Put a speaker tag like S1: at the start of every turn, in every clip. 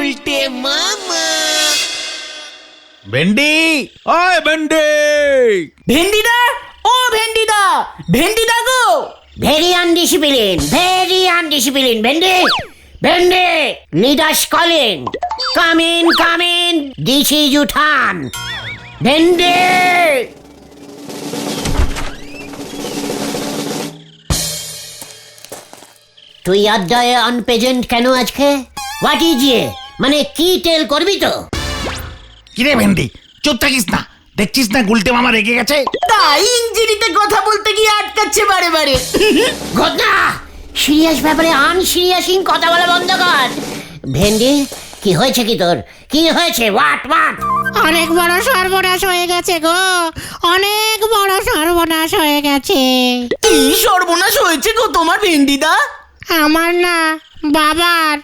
S1: গুলটে মামা।
S2: ভেন্ডি, ওই ভেন্ডি।
S3: ভেন্ডিদা, ও ভেন্ডিদা, ভেন্ডিদা গো।
S4: ভেরি আনডিসিপ্লিন, ভেন্ডি। ভেন্ডি, leaders calling. Come in, this is উঠান। ভেন্ডি, তুই আড্ডায় আনপ্রেজেন্ট কেন আজকে? হোয়াট ইজ মানে কি টেল করবি তো?
S2: কিরে ভেন্ডি, চুপ থাকিস না, দেখছিস না গুলটে মামা রেগে গেছে।
S3: তাই ইঞ্জিনিতে কথা বলতে গিয়ে আটকাচ্ছে বারে বারে।
S4: ঘটনা সিরিয়াস ব্যাপারে আনসিরিয়াসিং কথা বলা বন্ধ কর। ভেন্ডি, কি হয়েছে কি তোর? কি হয়েছে? হোয়াট?
S5: অনেক বড় সর্বনাশ হয়ে গেছে গো, অনেক বড় সর্বনাশ হয়ে গেছে।
S3: কি সর্বনাশ হয়েছে গো তোমার ভেন্ডিদা?
S5: আমার না, বাবার।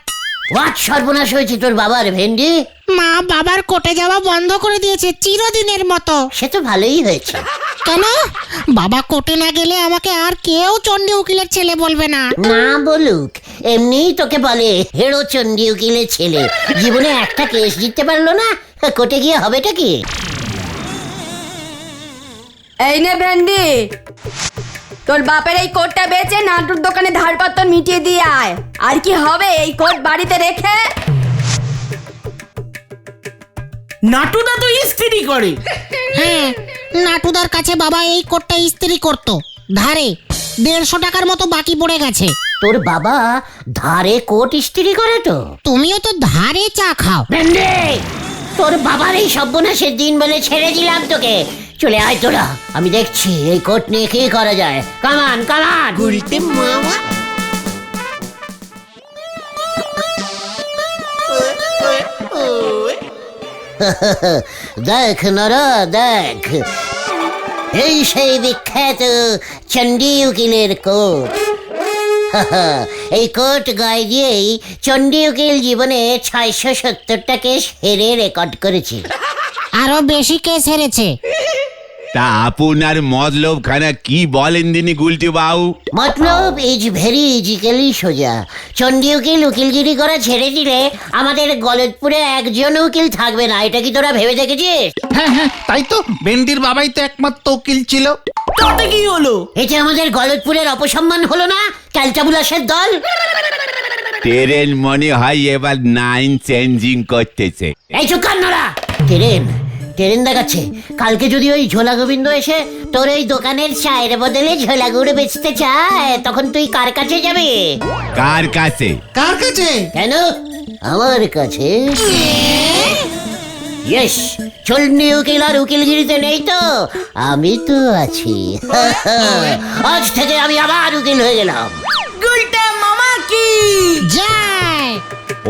S4: হোয়াট সর্বনাশ হয়েছে তোর বাবার ভেন্ডি?
S5: মা বাবার কোর্টে যাওয়া বন্ধ করে দিয়েছে চিরদিনের মতো।
S4: সে তো ভালোই হয়েছে।
S5: কেন? বাবা কোর্টে না গেলে আমাকে আর কেউ চণ্ডী উকিলের ছেলে বলবে না।
S4: না বলুক, এমনিই তোকে বলে হেরো চণ্ডী উকিলের ছেলে। জীবনে একটা কেস জিততে পারলো না, কোর্টে গিয়ে হবেটা কি?
S6: এই নে ভেন্ডি, তোর বাপের এই কোটটা বেচে নাটুর দোকানে ধার পাত্তর মিটিয়ে দিয়ে আয়। আর কি হবে এই কোট বাড়িতে রেখে?
S3: নাটুদা তো ইস্ত্রি করে।
S5: হ্যাঁ, নাটুদার কাছে বাবা এই কোটটা ইস্ত্রি করতো, ধারে 150 টাকার মতো বাকি পড়ে গেছে।
S4: তোর বাবা ধারে কোট ইস্ত্রি করে তো?
S5: তুমিও তো ধারে চা খাও।
S4: ভেন্ডি, তোর বাবার এই সর্বনাশের দিন বলে ছেড়ে দিলাম তোকে। চলে আয় তোরা, আমি দেখছি এই কোট নিয়ে কি করা যায়। কামান
S1: গুলটে মামা।
S4: দেখ নরা, দেখ, এই সেই বিখ্যাত চণ্ডী উকিলের কোট। এই কোট গায়ে দিয়েই চণ্ডী উকিল জীবনে 670টা কেস হেরে রেকর্ড করেছে।
S5: আরো বেশি কেস হেরেছে।
S7: তা আপনার মতলব খানা কি বলেন দিনি গুলটি বাবু?
S4: মতলব ইজ ভেরি ইজিক্যালি সোজা। চণ্ডী উকিল উকিলগিরি করা ছেড়ে দিলে আমাদের গলতপুরে একজন উকিল থাকবে না। এটা কি তোরা ভেবে দেখেছিস?
S2: হ্যাঁ, তাই তো, ভেন্ডির বাবাই তো একমাত্র উকিল ছিল।
S3: তাতে কি হলো?
S4: এতে আমাদের গলতপুরের অপসম্মান হলো না? ক্যালটাবুলাসের দল।
S7: ট্রেন মনে হয় এবার 9 চেঞ্জিং করতেছে।
S4: এই চুকান্নরা, ট্রেন দেখাচ্ছে। কালকে যদি ওই ঝোলা গোবিন্দ এসে তোর এই দোকানের চায়ের বদলে ঝোলা গুড় বেচতে চায়, তখন তুই কার কাছে যাবে?
S7: কার কাছে?
S2: কার কাছে?
S4: কেন? আমার কাছে। ইয়েস, চণ্ডী উকিল আর উকিলগিরিতে নেই তো, আমি তো আছি। আজ থেকে আমি আবার উকিল হয়ে গেলাম।
S3: গুলটে মামা কি
S5: যায়।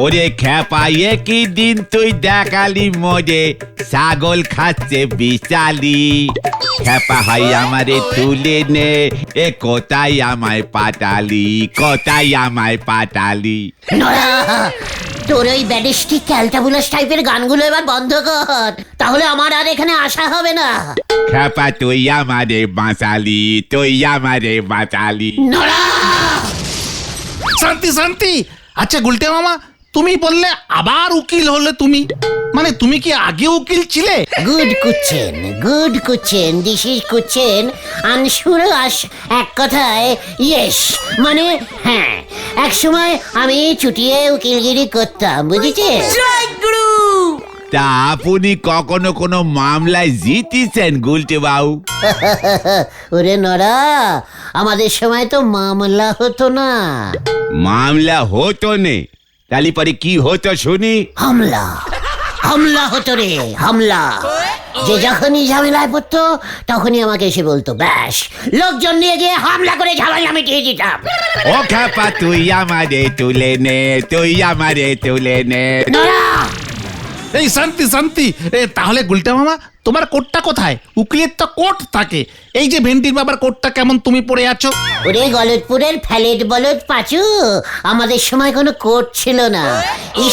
S7: ওরে খেপা, কি দিন তুই দেখালি মোজে, ছাগল খাচ্ছে বিশালি। খেপা হাই আমারে তুলে নে, এ কোথায় আমায় পাটালি।
S4: নড়া, তোর ওই ব্যাডিস্টিক ক্যালটাবুলাস টাইপের গানগুলো এবার বন্ধ কর, তাহলে আমার আর এখানে আসা হবে না।
S7: খেপা তুই আমারে বাঁচালি।
S4: নড়া,
S2: শান্তি। আচ্ছা গুলটে মামা, তুমি বললে আবার উকিল হলে তুমি, মানে তুমি কি আগে উকিল ছিলে?
S4: গুড কুচ্ছেন, দিস ইজ কুচ্ছেন আনসুর আস। এক কথায় ইয়েস, মানে হ্যাঁ। এক সময় আমি চুটিয়ে উকিলগিরি করতাম, বুঝেছিস?
S3: জয় গুরু।
S7: তা আপনি কখনো কোনো মামলায় জিতেছেন গুলটে বাবু?
S4: ওরে নরা, আমাদের সময় তো মামলা হতো না।
S7: মামলা হতো নে, তাহলে পরে কি হতো শুনি?
S4: হামলা হতো রে, হামলা। যে যখনই ঝামেলায় পড়তো তখনই আমাকে এসে বলতো, ব্যাস লোকজন নিয়ে গিয়ে হামলা করে ঝামেলা মিটিয়ে দিতাম।
S7: ও খেপা তুই আমারে তুলে নে।
S4: নরা,
S2: এই শান্তি, তাহলে গুলটে মামা তোমার কোটটা কোথায়? উকিলের তো কোট থাকে। এই যে ভেন্ডির বাবার কোটটা কেমন তুমি পরে আছো?
S4: ওরে গলতপুরের ফ্যালেট বলদ পাচু, আমাদের সময় কোনো কোর্ট ছিল না।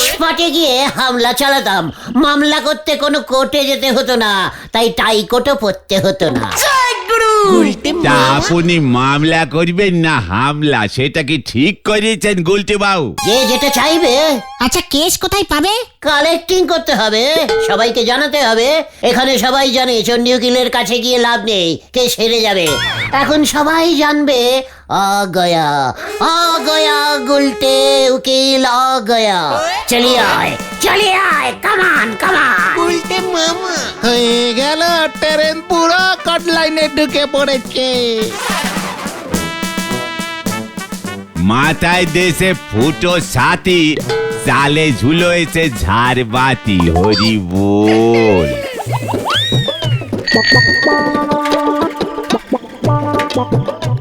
S4: স্পটে গিয়ে হামলা চালাতাম। মামলা করতে কোনো কোর্টে যেতে হতো না, তাই টাই কোটও পরতে হতো না।
S3: জয় গুরু।
S1: গুলটে
S7: তা
S1: মামা
S7: আপনি মামলা করবেন না হামলা, সেটা কি ঠিক করেছেন গুলটে বাবু?
S4: যে যেটা চাইবে
S5: আচ্ছা কেস কোথায় পাবে?
S4: কালেক্টিং করতে হবে, সবাইকে জানাতে হবে। এখানে সবাই জানে চণ্ডী উকিলের কাছে গিয়ে লাভ নেই, কে সেরে যাবে। এখন সবাই জানবে গয়া গুলটে উকিল গয়া। চলিয়ে আয় কামান কামান।
S1: গুলটে মামা
S2: হয়ে গেল, ট্রেন পুরো কট লাইনে ঢুকে পড়েছে।
S7: মাথায় দেশে ফুটো সাথী, চালে ঝুলোয়েছে ঝাড়বাতি, হরি বল।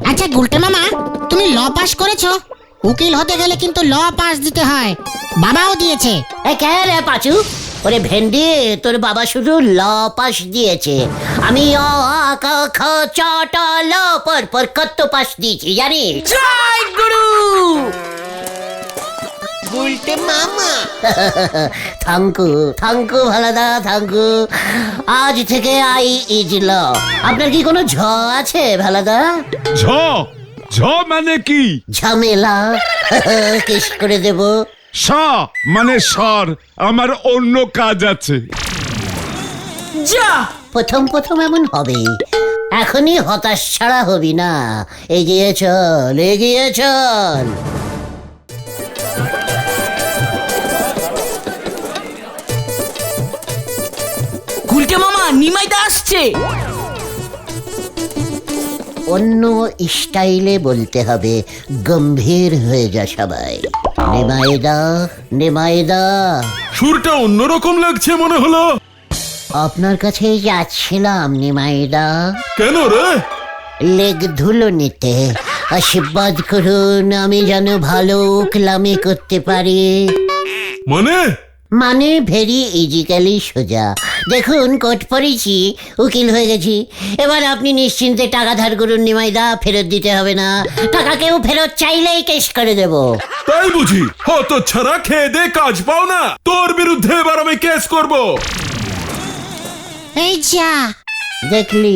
S5: আচ্ছা গুলটে মামা, তুমি ল পাস করেছো? উকিল হতে গেলে কিন্তু ল পাস দিতে হয়, বাবাও দিয়েছে।
S4: কে রে পাচু? ওরে ভেন্ডি, তোর বাবা শুধু ল পাস দিয়েছে, আমি অ আ ক খ চ ট ল পর কত পাস দিয়েছি জানিস?
S3: জয় গুরু।
S1: গুলটে মামা
S4: থ্যাংকু ভালাদা থ্যাংকু। আজ থেকে আই ইজ ল। আপনার কি কোনো ঝ আছে ভালাদা?
S8: ঝ ঝ মানে কি?
S4: ঝামেলা কেস করে দেব।
S8: স মানে সর, আমার অন্য কাজ আছে।
S3: যা
S4: প্রথম এমন হবে, এখনই হতাশ ছাড়া হবি না। এগিয়ে চল।
S3: গুলটে মামা নিমাইদা আসছে।
S4: অন্য স্টাইলে বলতে হবে, গম্ভীর হয়ে যা সবাই। নেমাইদা
S8: সুরটা অন্যরকম লাগছে মনে হলো।
S4: আপনার কাছে যাচ্ছিলাম নিমাইদা।
S8: কেন রে?
S4: লেগ ধুলো নিতে। আশীর্বাদ করুন, আমি যেন ভালো উকলামি করতে পারি। মানে ভেরি ইজিক্যালি সোজা। দেখুন কোট পরেছি, উকিল হয়ে গেছি। এবার আপনি নিশ্চিন্তে টাকা ধার করুন নিমাইদা, ফেরত দিতে হবে না। টাকা কেউ ফেরত চাইলেই কেস করে দেব।
S8: তাই বুঝি? হত ছাড়া খেয়ে দে কাজ পাও না, তোর বিরুদ্ধে এবার আমি কেস করব।
S5: এই যা,
S4: দেখলি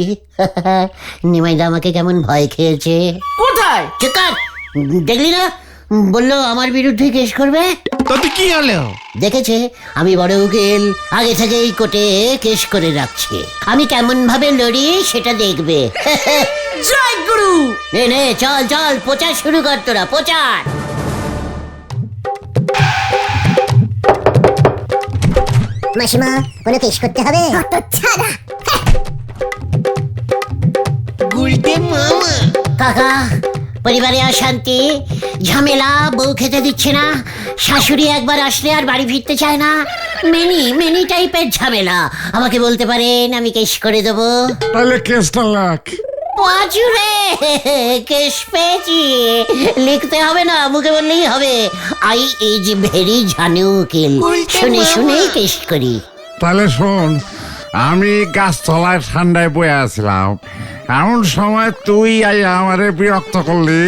S4: নিমাইদা আমাকে কেমন ভয় খেয়েছে।
S3: কোথায়?
S4: চিকার, দেখলি না বললো আমার বিরুদ্ধে কেস করবে।
S2: তবে কি হলো?
S4: দেখেছে আমি বড় উকিল, আগে থেকেই কোর্টে কেস করে রাখছি। আমি কেমন ভাবে লড়ি সেটা দেখবে।
S3: জয় গুরু।
S4: নে চল প্রচার শুরু কর, তোরা প্রচার।
S9: মাসিমা, কোনো কেস করতে হবে?
S1: গুলটে মামা
S4: কাকা, পরিবারে অশান্তি, ঝামেলা, বউ খেতে দিচ্ছে না, শাশুড়ি একবার আসলে আর বাড়ি ফিরতে চায় না, মেনি টাইপের ঝামেলা। আমাকে বলতে পারেন, আমি কেস করে দেবো।
S8: তাহলে কেসটা লাখ।
S4: পাঁচুরে কেস পেয়েছি, লিখতে হবে না, মুখে বললেই হবে। আই ইজ ভেরি ঝানু উকিল, শুনে কেস করি।
S8: তাহলে শোন, আমি গাছতলায় ঠান্ডায় বয়ে আসলাম, এমন সময় তুই আমারে বিরক্ত করলি,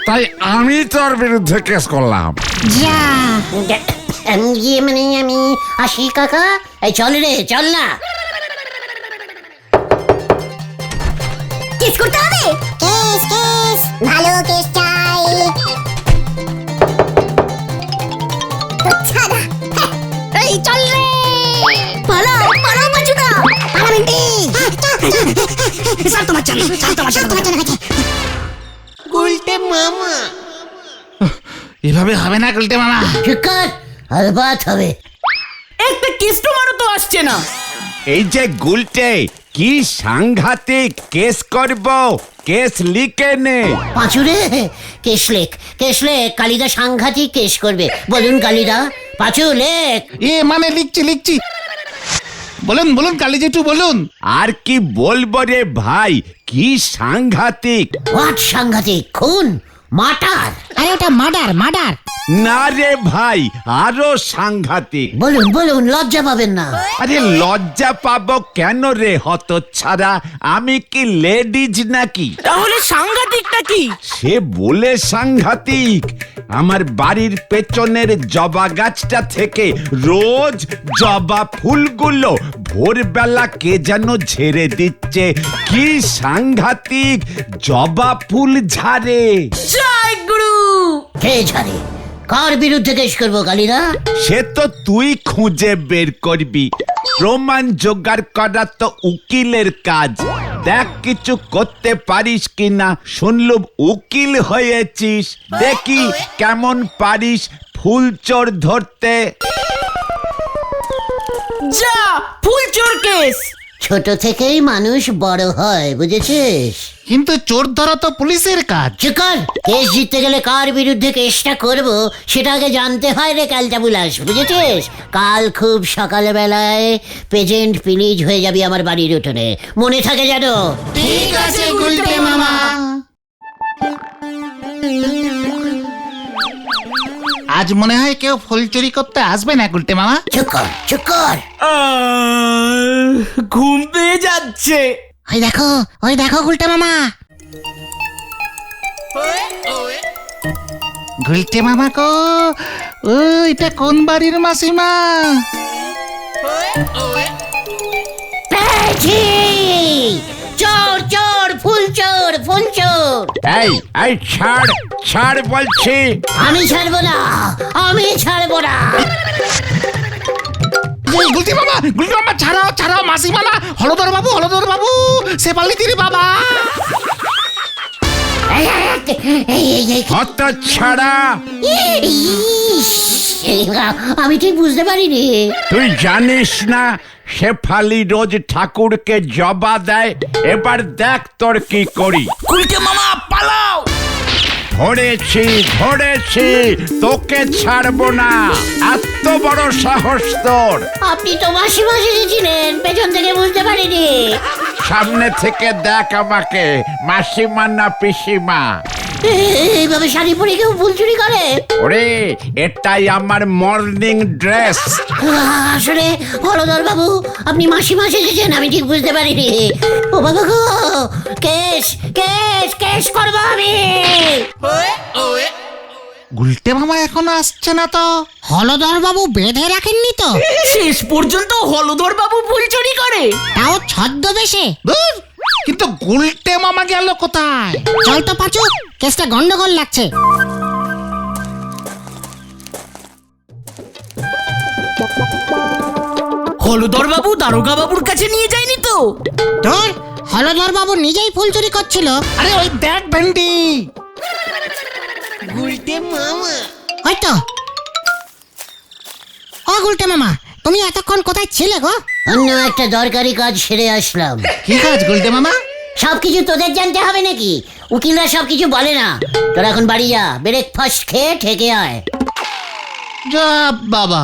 S8: তাই আমি তোর বিরুদ্ধে কেস করলাম।
S5: যা।
S4: মানে আমি আসি কাকা। এই চল না।
S9: কেস করতে হবে? কেস ভালো কেস চাই। ছাড়া এই চল রে, পালাও পাচুদা, পালাবেন। স্যার তোমার জন্য
S1: গুলটে মামা
S2: এভাবে হবে না গুলটে মামা।
S4: চিকার, আর বাত হবে।
S3: একটা কাস্টমারও তো আসছে না।
S7: এই যে গুলটে, কি সাংঘাতিক কেস করব, কেস লিখে নে।
S4: পাঁচুরে কেস লেখ। কালিদা সাংঘাতিক কেস করবে। বলুন কালিদা। পাঁচু লেখ।
S2: মানে লিখছি। বলুন কালী জেঠু বলুন।
S7: আর কি বলবো রে ভাই, কি সাংঘাতিক।
S4: হোয়াট সাংঘাতিক? খুন, মার্টার?
S5: আরে ওটা মার্ডার।
S7: না রে ভাই, আরো সাংঘাতিক।
S4: বলুন লজ্জা পাবেন না।
S7: আরে লজ্জা পাবো কেন রে হতচ্ছাড়া, আমি কি লেডিজ নাকি?
S3: তাহলে সাংঘাতিকটা কি?
S7: সে বলে সাংঘাতিক, আমার বাড়ির পেছনের জবা গাছটা থেকে রোজ জবা ফুলগুলো ভোরবেলা কে যেন ঝেড়ে দিচ্ছে। কি সাংঘাতিক জবা ফুল ঝাড়ে।
S3: জয় গুরু।
S4: কে ছাড়ে? কার বিরুদ্ধে কেস করবো কালীরা?
S7: সে তো তুই খুঁজে বের করবি। প্রমাণ জোগাড় করা তো উকিলের কাজ। দেখ কিছু করতে পারিস কিনা। শুনলুম উকিল হয়েছিস, দেখি কেমন পারিস ফুল চোর ধরতে।
S3: যা, ফুল চোর কেস।
S4: ছোট থেকেই মানুষ বড় হয়, বুঝেছিস?
S2: কিন্তু চোর ধরা তো পুলিশের কাজ।
S4: চুকার, কেস জিততে গেলে কার বিরুদ্ধে কেসটা করব সেটা আগে জানতে হয় রে ক্যালটাবুলাস, বুঝেছিস? কাল খুব সকালবেলায় পেজেন্ট প্লিজ হয়ে যাবি আমার বাড়ির উঠোনে, মনে থাকে যেন।
S3: ঠিক আছে গুলটে মামা।
S2: আজ মনে হয় কেউ ফুল চুরি করতে আসবে না গুলটে মামা।
S4: Chukar chukar.
S3: ঘুম পেয়ে যাচ্ছে।
S5: ওই দেখো গুলটে মামা।
S2: গুলটে মামা কো, এটা কোন বাড়ির মাসিমা?
S4: পেয়েছি! চোর চোর, ফুল চোর, ফুল চোর।
S8: এই ছাড় ছাড় বলছি।
S4: আমি ছাড়বো না, আমি ছাড়বো না।
S2: গুলটে মামা ছাড়াও ছাড়াও, মাসিমা না, হলদর বাবু শেফালিদির বাবা।
S8: হত ছাড়া,
S4: ইস, আমি ঠিক বুঝতে পারিনি।
S8: তুই জানিস না শেফালি রোজ ঠাকুরকে জবা দেয়? এবার দেখ তোর কি করি।
S3: গুলটে মামা পালাও।
S8: ধরেছি, তোকে ছাড়বো না। এত বড় সাহস তোর!
S4: আপনি তো মাসিমা সেজেছিলেন, পেছন থেকে বুঝতে পারিনি।
S8: সামনে থেকে দেখ আমাকে, মাসিমা না পিসিমা?
S4: এইভাবে শাড়ি পরে কেউ ফুল চুরি করে?
S8: ওরে, এটাই আমার মর্নিং ড্রেস।
S4: আসলে হলদর বাবু, আপনি মাসিমা সেজেছেন, আমি ঠিক বুঝতে পারিনি। ও বাবা গো, কেস কেস কেস করবো আমি।
S2: গুলটে মামা এখনো আসছে না তো?
S5: হলদর বাবু বেঁধে রাখেননি তো?
S3: শেষ পর্যন্ত হলধর বাবু ফুল চুরি করে?
S5: তাও ছদ্মবেশে।
S2: ধুর, কিন্তু গুলটে মামা গেল কোথায়?
S5: চল তো পাচু, কেসটা গন্ডগোল লাগছে।
S3: হলধর বাবু দারোগা বাবুর কাছে নিয়ে যায়নি তো?
S5: তোর হলদর বাবু নিজেই ফুল চুরি করছিল।
S2: আরে ওই দেখ ভেন্ডি।
S1: গুলটে মামা।
S5: হয়তো। ও গুলটে মামা, তুমি এতক্ষণ কোথায় ছিলে গো?
S4: অন্য একটা দরকারি কাজ সেরে আসলাম।
S2: কি কাজ গুলটে মামা?
S4: সবকিছু তোদের জানতে হবে নাকি? উকিলরা সবকিছু বলে না। তোরা এখন বাড়ি যা, ব্রেকফাস্ট খেয়ে ঠেকে আয়।
S2: যা বাবা।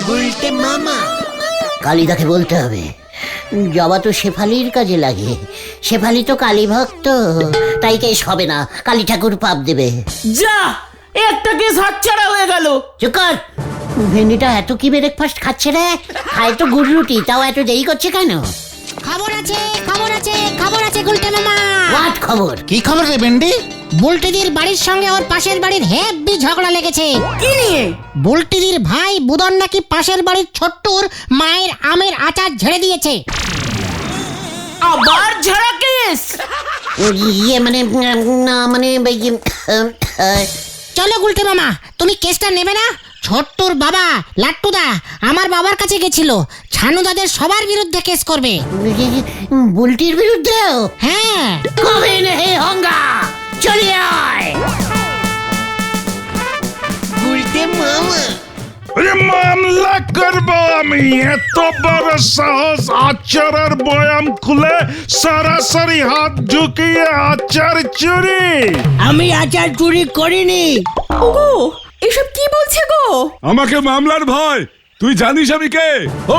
S1: গুলটে মামা।
S4: কালিদাকে বলতে হবে, জবা তো শেফালির কাজে লাগে। শেফালি তো কালী ভক্ত, তাই কেস হবে না, কালী ঠাকুর পাপ দেবে।
S3: যা, একটা কেস হাতছাড়া হয়ে গেল।
S4: চুপ কর। ভেন্ডিটা এত কি ব্রেকফাস্ট খাচ্ছে রে? খায় তো গুড় রুটি, তাও এত দেরি করছে কেন?
S5: খবর আছে গুলটে মামা।
S4: হোয়াট খবর?
S2: কি খবর রে ভেন্ডি?
S5: বুলটিদির বাড়ির সঙ্গে ওর পাশের বাড়ির হেব্বি ঝগড়া লেগেছে।
S3: কি নিয়ে?
S5: বুলটিদির ভাই বুদন নাকি পাশের বাড়ির ছোট্টুর মায়ের আমের আচার ঝেড়ে দিয়েছে।
S3: আবার ঝাড়া কেস?
S4: ইয়ে মানে না মানে
S5: চলো গুলটে মামা, তুমি কেসটা নেবে না? ছোট্টুর বাবা লাট্টুদা আমার বাবার কাছে গেছিল, ছানুদাদের সবার বিরুদ্ধে কেস করবে।
S4: বুলটির বিরুদ্ধেও?
S5: হ্যাঁ।
S4: কবে নেই হঙ্গা, চলে আয়।
S1: গুলটে মামা।
S8: মামলা করব আমি। এত বড় সাহস! আচারের বয়াম খুলে সরাসরি হাত ঝুঁকিয়ে আচার চুরি!
S3: আমি আচার চুরি করিনি।
S6: ওগো, এসব কি বলছে গো?
S8: আমাকে মামলার ভয়। তুই জানিস আমি কে?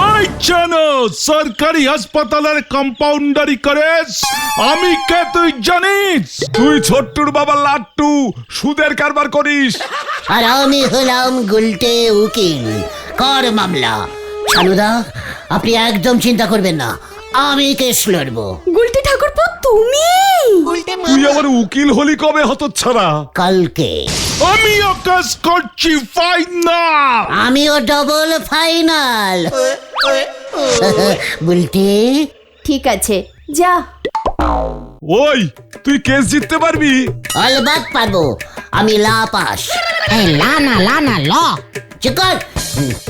S8: ওই জানো, সরকারি হাসপাতালের কম্পাউন্ডারি করেস। আমি কে তুই জানিস? তুই ছোট্টুর বাবা লাট্টু, সুদের কারবার করিস।
S4: আর আমি হলাম গুলটে উকিল, কর মামলা। ছানুদা, আপনি একদম চিন্তা করবেন না, আমি কেস লড়বো।
S6: গুলটি ঠাকুরপো তুমি?
S1: গুলটে
S8: তুই
S1: মামা
S8: আবার উকিল হলি কবে হতচ্ছাড়া?
S4: কালকে
S8: আমিও কেস করছি ফাইনাল।
S4: আমিও ডবল ফাইনাল। বুলটি
S6: ঠিক আছে, যা।
S8: ওই তুই কেস জিততে পারবি?
S4: অলবাত পারবো, আমি লা পাস।
S5: এই লা না ল।
S4: চিকন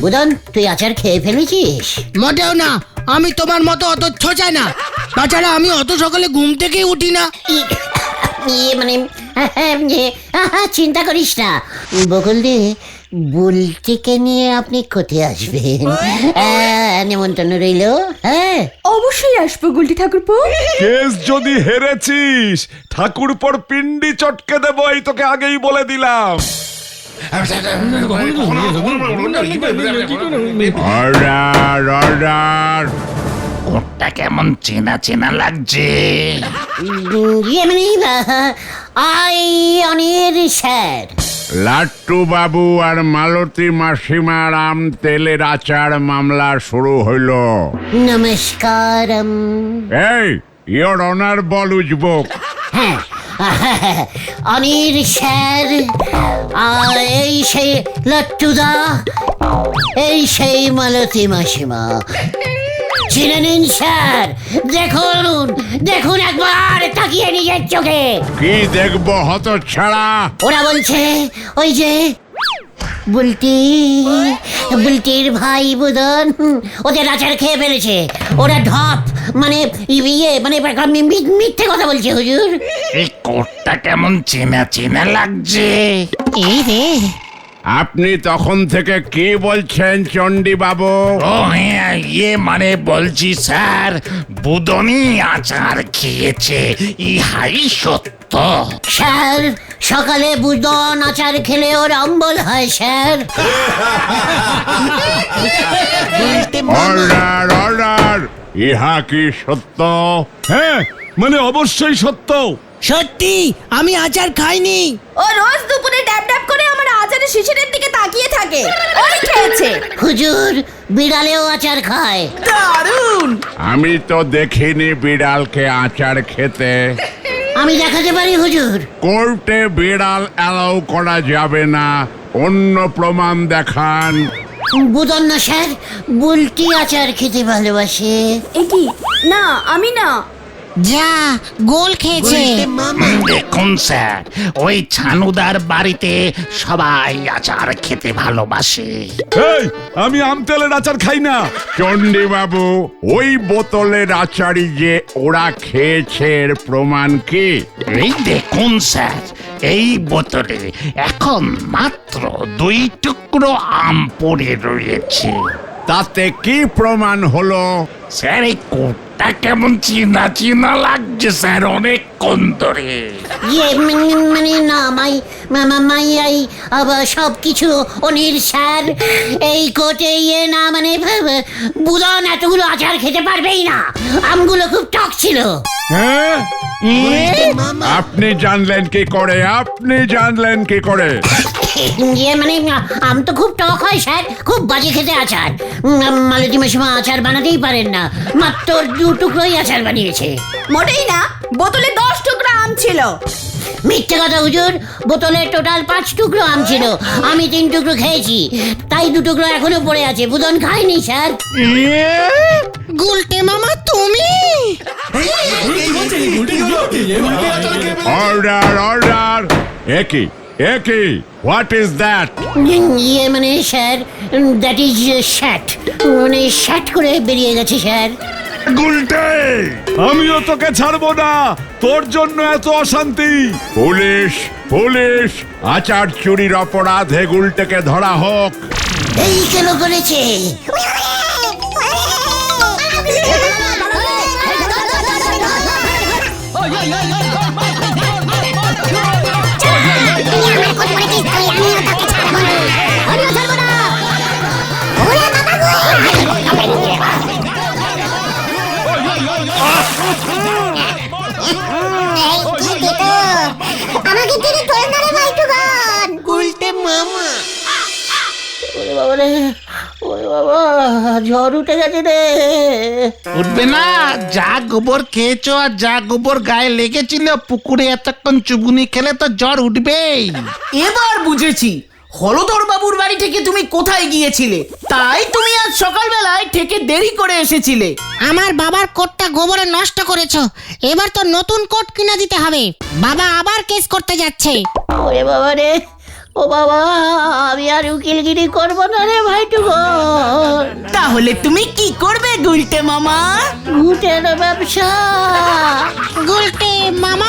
S4: বুদন, তুই আচার খেয়ে ফেলেছিস?
S3: মোটেও না, আমি তোমার মতো অত ছোচাই না। তাছাড়া আমি অত সকালে ঘুম থেকেই উঠি না।
S4: মানে চিন্তা করিস না বকুলদি, বুলটিকে নিয়ে আপনি কোথায় আসবেন? নেমন্তন্ন রইল। হ্যাঁ
S6: অবশ্যই আসবো গুলটি ঠাকুরপো।
S8: কেস যদি হেরেছিস ঠাকুর পর পিন্ডি চটকে দেবো, এই তোকে আগেই বলে দিলাম।
S7: Order order.
S2: কোটটা কেমন চেনা চেনা লাগছে।
S4: ইয়ে মানে আই অনির স্যার।
S7: লাট্টু বাবু আর মালতী মাসিমার আম তেলের আচার মামলা শুরু হইল।
S4: নমস্কারম।
S7: এই ইয়োর অনার বল উজবুক।
S4: হ্যাঁ, অনির স্যার, এই সেই লট্টুদা, এই সেই মালতী মাসিমা। চিনে নিন স্যার, দেখুন দেখুন একবার তাকিয়ে নিজের চোখে।
S7: কি দেখবো হতচ্ছাড়া?
S4: ওরা বলছে ওই যে বুলটির ভাই বুদন ওদের আচার খেয়ে ফেলেছে। ওরা ঢপ মানে ইয়ে মানে মিথ্যে কথা বলছে হুজুর।
S2: এই কোটটা কেমন চেনা চেনা লাগছে।
S5: এই রে,
S7: আপনি তখন থেকে কি বলছেন চণ্ডী বাবু?
S2: ও হ্যাঁ, ইয়ে মানে বলছি স্যার, বুদনি আচার খেয়েছে, ইহাই সত্য।
S4: স্যার, সকালে বুদন আচার খেলে ওর অম্বল হয় স্যার।
S1: গুলটে মামা
S7: অর্ডার অর্ডার। ইহা কি সত্য?
S8: হ্যাঁ মানে অবশ্যই সত্য।
S3: সত্যি আমি আচার খাইনি।
S6: ও রোজ দুপুরে ড্যাব ড্যাব করে আমার আচারের শিশিরের দিকে তাকিয়ে থাকে। ওই খেয়েছে।
S4: হুজুর, বিড়ালেও আচার খায়।
S6: দারুণ।
S7: আমি তো দেখিনি বিড়ালকে আচার খেতে।
S4: আমি দেখাতে পারি হুজুর।
S7: কোর্টে বিড়াল অ্যালাউ করা যাবে না, অন্য প্রমাণ দেখান।
S4: বুদন না স্যার, বুলটি আচার খেতে ভালোবাসে।
S6: এ কি? না, আমি না।
S5: যা গোল খেয়েছে।
S1: গুলটে মামা
S2: দেখুন স্যার, ওই ছানুদার বাড়িতে সবাই আচার খেতে ভালোবাসে।
S8: এই আমি আম তেলের আচার খাই না।
S7: চণ্ডী বাবু, ওই বোতলের আচারি যে ওরা খেয়েছে এর প্রমাণ কি?
S2: এই দেখুন স্যার, এই বোতলে এখন মাত্র 2 টুকরো আম পড়ে রয়েছে।
S7: তাতে কি প্রমাণ হলো?
S2: স্যার, এই কোটটা কেমন চেনা চেনা লাগছে স্যার, অনেকক্ষণ ধরে।
S4: ইয়ে মানে না মাই আবার সব কিছু অনির স্যার। এই কোটে ইয়ে না মানে বুদন এতগুলো আচার খেতে পারবেই না, আমগুলো খুব টক ছিল।
S8: হ্যাঁ
S1: গুলটে মামা
S7: আপনি জানলেন কি করে? আপনি জানলেন কি করে?
S4: ইয়ে মানে আম তো খুব টক হয় স্যার, খুব বাজে খেতে আচার। মালতী মাসিমা আচার বানাতেই পারেন না, মাত্র 2 টুকরোই আচার বানিয়েছে।
S6: মোটেই না, বোতলে 10 টুকরা আম ছিল।
S4: মিথ্যে কথা হুজুর, বোতলে টোটাল 5 টুকরো আম ছিল, আমি 3 টুকরো খেয়েছি, তাই 2 টুকরো এখনো পড়ে আছে। বুদন খায়নি স্যার।
S5: গুলটে মামা তুমি?
S7: Order order. একই একই, হোয়াট ইজ দ্যাট?
S4: ইয়ে মানে স্যার, দ্যাট ইজ শ্যাট, মানে শ্যাট করে বেরিয়ে গেছে স্যার।
S8: গুলটে, আমিও তোকে ছাড়বো না, তোর জন্য এত অশান্তি।
S7: পুলিশ পুলিশ, আচার চুরির অপরাধে গুলটেকে ধরা হোক।
S4: এই কেন করেছে?
S9: আমাকে তিনি তোর নারে মাইটু গান।
S1: গুলটে মামা
S4: ওরে বাবারে, ওরে বাবা ঝড় উঠে গেছে রে।
S2: উঠবে না, যা গোবর খেয়েছো আর যা গোবর গায়ে লেগেছিল পুকুরে এতক্ষণ চুবুনি খেলে তো জ্বর উঠবেই।
S10: এবার বুঝেছি হলদর বাবুর বাড়ি থেকে তুমি কোথায় গিয়েছিলে, তাই তুমি আজ সকালবেলায় থেকে দেরি করে এসেছিলে।
S5: আমার বাবার কোটটা গোবরে নষ্ট করেছো, এবার তো নতুন কোট কিনে দিতে হবে। বাবা আবার কেস করতে যাচ্ছে।
S4: ওরে বাবা রে, ও বাবা আমি আর উকিলগিরি করবো না রে ভাইটুকু।
S10: তাহলে তুমি কি করবে গুলটে মামা?
S4: ভূতের ব্যবসা।
S5: গুলটে মামা